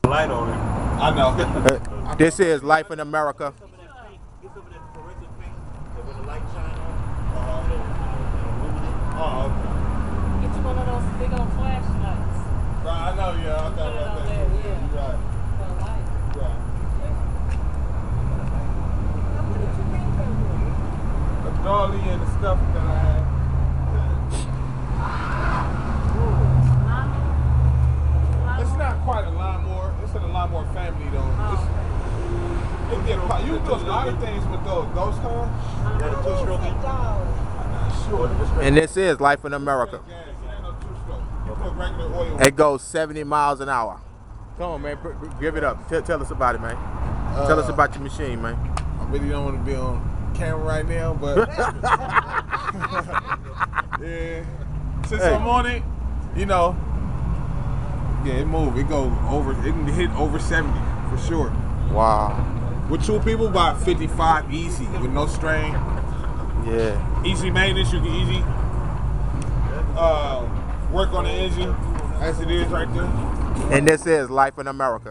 light on it. I know. This is Life in America. Get some of that pink. Get some of that fluorescent pink. That when the light shine on, it'll illuminate. Oh, okay. Get you one of those big old flashlights. Right, I know, yeah. I thought about that. Yeah. You're right. For the light. Right. The dolly and the stuff that I had. It's not quite a lawnmower. It's in a lawnmower family, though. You can do a lot of things with those cars. You got a two-stroke engine? I'm not sure. And this is Life in America. Gas. It ain't no two-stroke. You put regular oil. It goes 70 miles an hour. Come on, man. Give it up. Tell us about it, man. Tell us about your machine, man. I really don't want to be on camera right now, but yeah. Since I'm on it, you know, yeah, it move. It go over. It can hit over 70 for sure. Wow. With two people, about 55 easy with no strain. Yeah. Easy maintenance. You can easy work on the engine as it is right there. And this is Life in America.